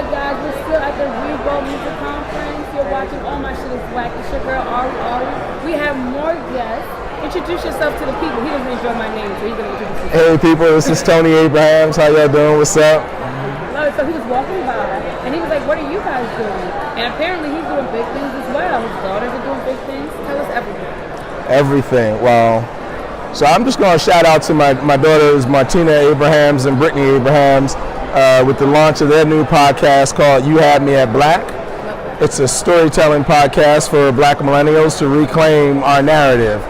good, guys? We're still at the Revo Music Conference. You're watching All My Shit Is Whack. It's your girl, ARIARII. We have more guests. Introduce yourself to the people. He doesn't enjoy my name, so he's going to introduce himself. Hey, people. This is Tony Abrahams. How y'all doing? What's up? Love it. So he was walking by, and he was like, what are you guys doing? And apparently he's doing big things as well. His daughters are doing big things. Tell us everything. Everything. Well, so I'm just going to shout out to my daughters, Martina Abrahams and Brittany Abrahams, with the launch of their new podcast called You Had Me at Black. It's a storytelling podcast for Black millennials to reclaim our narrative.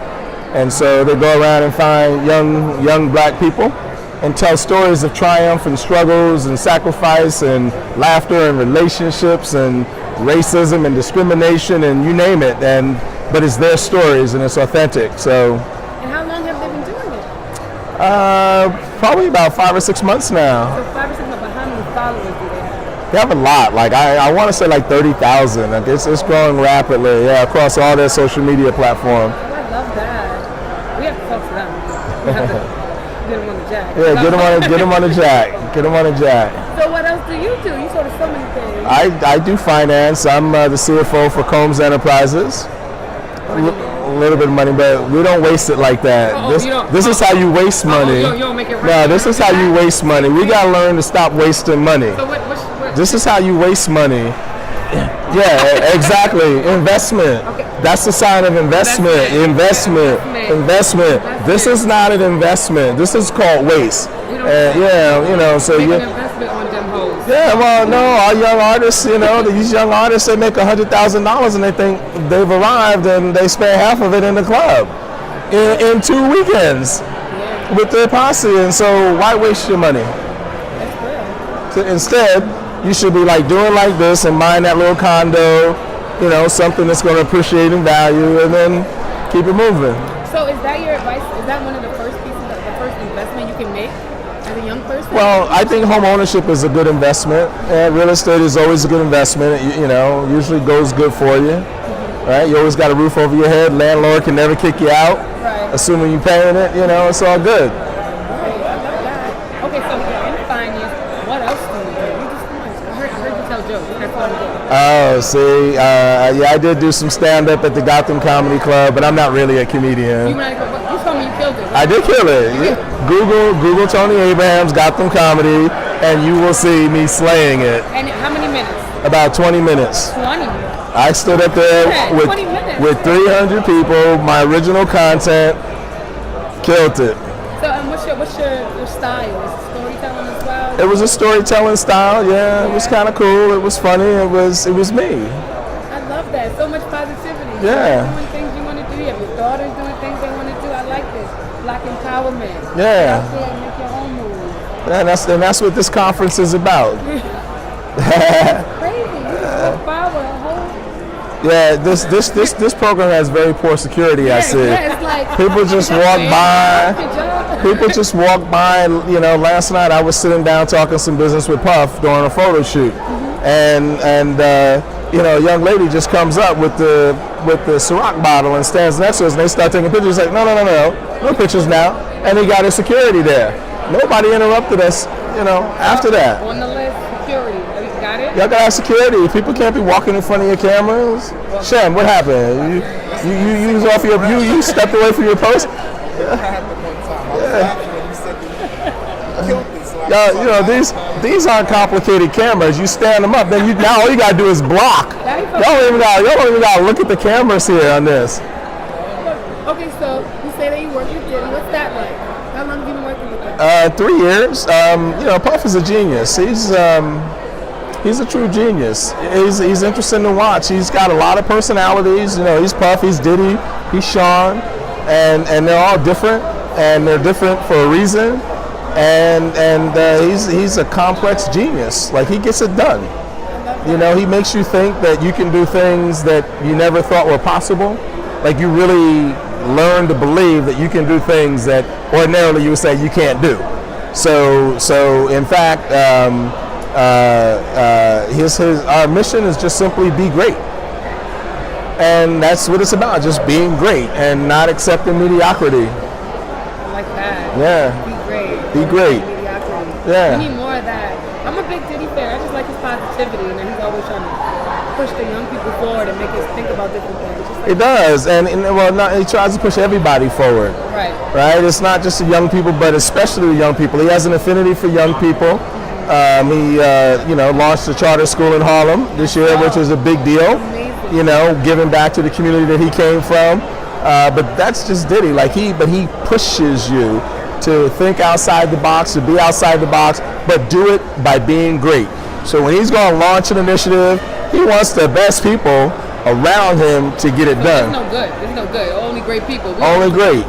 And so they go around and find young Black people and tell stories of triumph and struggles and sacrifice and laughter and relationships and racism and discrimination and you name it. But it's their stories and it's authentic. So. And how long have they been doing it? Probably about 5 or 6 months now. So 5 or 6 months, but how many followers do they have? They have a lot. Like I want to say like 30,000. Like it's growing rapidly. Yeah, across all their social media platforms. Oh, I love that. We have to talk to them. We have to get them on the jack. Yeah, get them on the jack. Get them on the jack. So what else do? You sort of so many things. I do finance. I'm the CFO for COMBS Enterprises. A little bit of money, but we don't waste it like that. This is how you waste money. You don't make it right. No, this is how you waste money. We gotta learn to stop wasting money. So this is how you waste money. Yeah, exactly. Investment. Okay. That's the sign of investment. Investment. This is not an investment. This is called waste. Yeah, so you an investment on them hoes. Yeah, well, no, our young artists, these young artists, they make $100,000 and they think they've arrived and they spend half of it in the club in 2 weekends with their posse. And so why waste your money? That's real. So instead, you should be like doing like this and buying that little condo, something that's going to appreciate in value and then keep it moving. So is that your advice? Is that one of the first pieces, the first investment you can make as a young person? Well, I think home ownership is a good investment. And real estate is always a good investment. Usually goes good for you. Right? You always got a roof over your head. Landlord can never kick you out. Right. Assuming you're paying it, it's all good. Right. I love that. Okay, so in finance, what else do you do? I heard you tell jokes. That's what I'm doing. Oh, see, I did do some stand-up at the Gotham Comedy Club, but I'm not really a comedian. You told me you killed it. Right? I did kill it. Google Tony Abrahams Gotham Comedy, and you will see me slaying it. And how many minutes? About 20 minutes. 20? I stood up there with 300 people, my original content, killed it. So, and what's your style? Is it storytelling as well? It was a storytelling style, yeah. It was kind of cool. It was funny. It was me. I love that. So much positivity. Yeah. Doing things you want to do. You have your daughters doing things they want to do. I like this. Black empowerment. Yeah. Out there and make your own moves. And that's what this conference is about. Crazy. You just power. Yeah, this program has very poor security. I see. Yeah, it's like people just walk by. People just walk by. Last night I was sitting down talking some business with Puff during a photo shoot, and a young lady just comes up with the Ciroc bottle and stands next to us, and they start taking pictures. Like, no pictures now. And he got his security there. Nobody interrupted us. After that. On the list, security. Got it? Y'all gotta have security. People can't be walking in front of your cameras. Shem, what happened? You stepped away from your post? These aren't complicated cameras. You stand them up, then now all you gotta do is block. Y'all don't even gotta look at the cameras here on this. Okay, so you say that you work with Diddy. What's that like? How long have you been working with him? 3 years. Puff is a genius. He's a true genius. He's interesting to watch. He's got a lot of personalities. He's Puff, he's Diddy, he's Sean, and they're all different, and they're different for a reason. And he's a complex genius. Like, he gets it done. He makes you think that you can do things that you never thought were possible. Like, you really learn to believe that you can do things that ordinarily you would say you can't do. So in fact. Our mission is just simply be great, and that's what it's about, just being great and not accepting mediocrity. I like that. Yeah. Be great. Be great. Mediocrity. Yeah. We need more of that. I'm a big Diddy fan. I just like like his positivity, and he's always trying to push the young people forward and make us think about different things. Just like He does, and he tries to push everybody forward. right. Right? It's not just the young people, but especially the young people. He has an affinity for young people. He launched a charter school in Harlem this year, which was a big deal. Amazing. You know, giving back to the community that he came from. But that's just Diddy. Like he pushes you to think outside the box, to be outside the box, but do it by being great. So when he's going to launch an initiative, he wants the best people around him to get it done. It's no good. Only great people. Only great.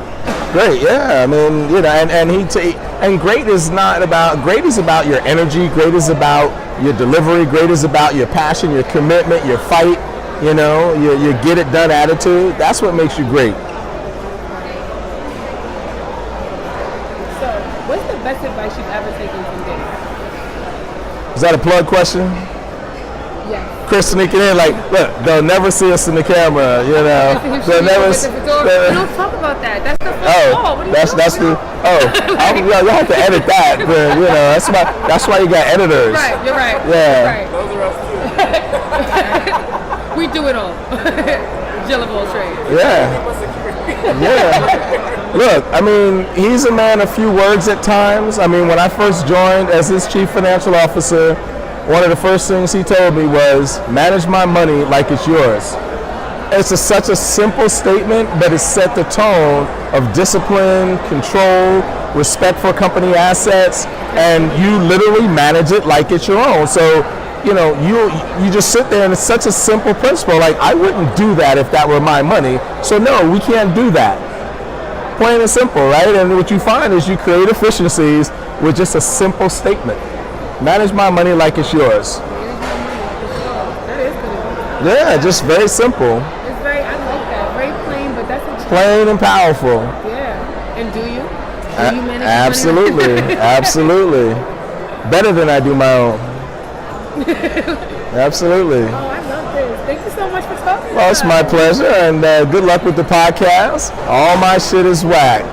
Great, yeah. I mean, you know, and great is great is about your energy, great is about your delivery, great is about your passion, your commitment, your fight, you know, your get it done attitude. That's what makes you great. So, what's the best advice you've ever taken from Diddy? Is that a plug question? Yes. Chris sneaking in like, look, they'll never see us in the camera, you know. They'll never We don't talk about that. That's the first call. What are you that's doing? you'll have to edit that, but you know, that's why you got editors. Right, you're right. Yeah. You're right. Those are us too. We do it all. Jill of all trades. Yeah. Yeah. Look, I mean, he's a man of few words at times. I mean, when I first joined as his chief financial officer, one of the first things he told me was, manage my money like it's yours. It's such a simple statement, but it set the tone of discipline, control, respect for company assets, and you literally manage it like it's your own. So, you know, you just sit there, and it's such a simple principle. Like, I wouldn't do that if that were my money. So no, we can't do that. Plain and simple, right? And what you find is you create efficiencies with just a simple statement. Manage my money like it's yours. That is good. Yeah, just very simple. It's very, I like that. Very plain, but that's a Plain and powerful. Yeah. And do you? Do you manage your Absolutely. money? Absolutely. Better than I do my own. Absolutely. Oh, I love this. Thank you so much for talking. Well, it's my pleasure, and good luck with the podcast. All my shit is whack.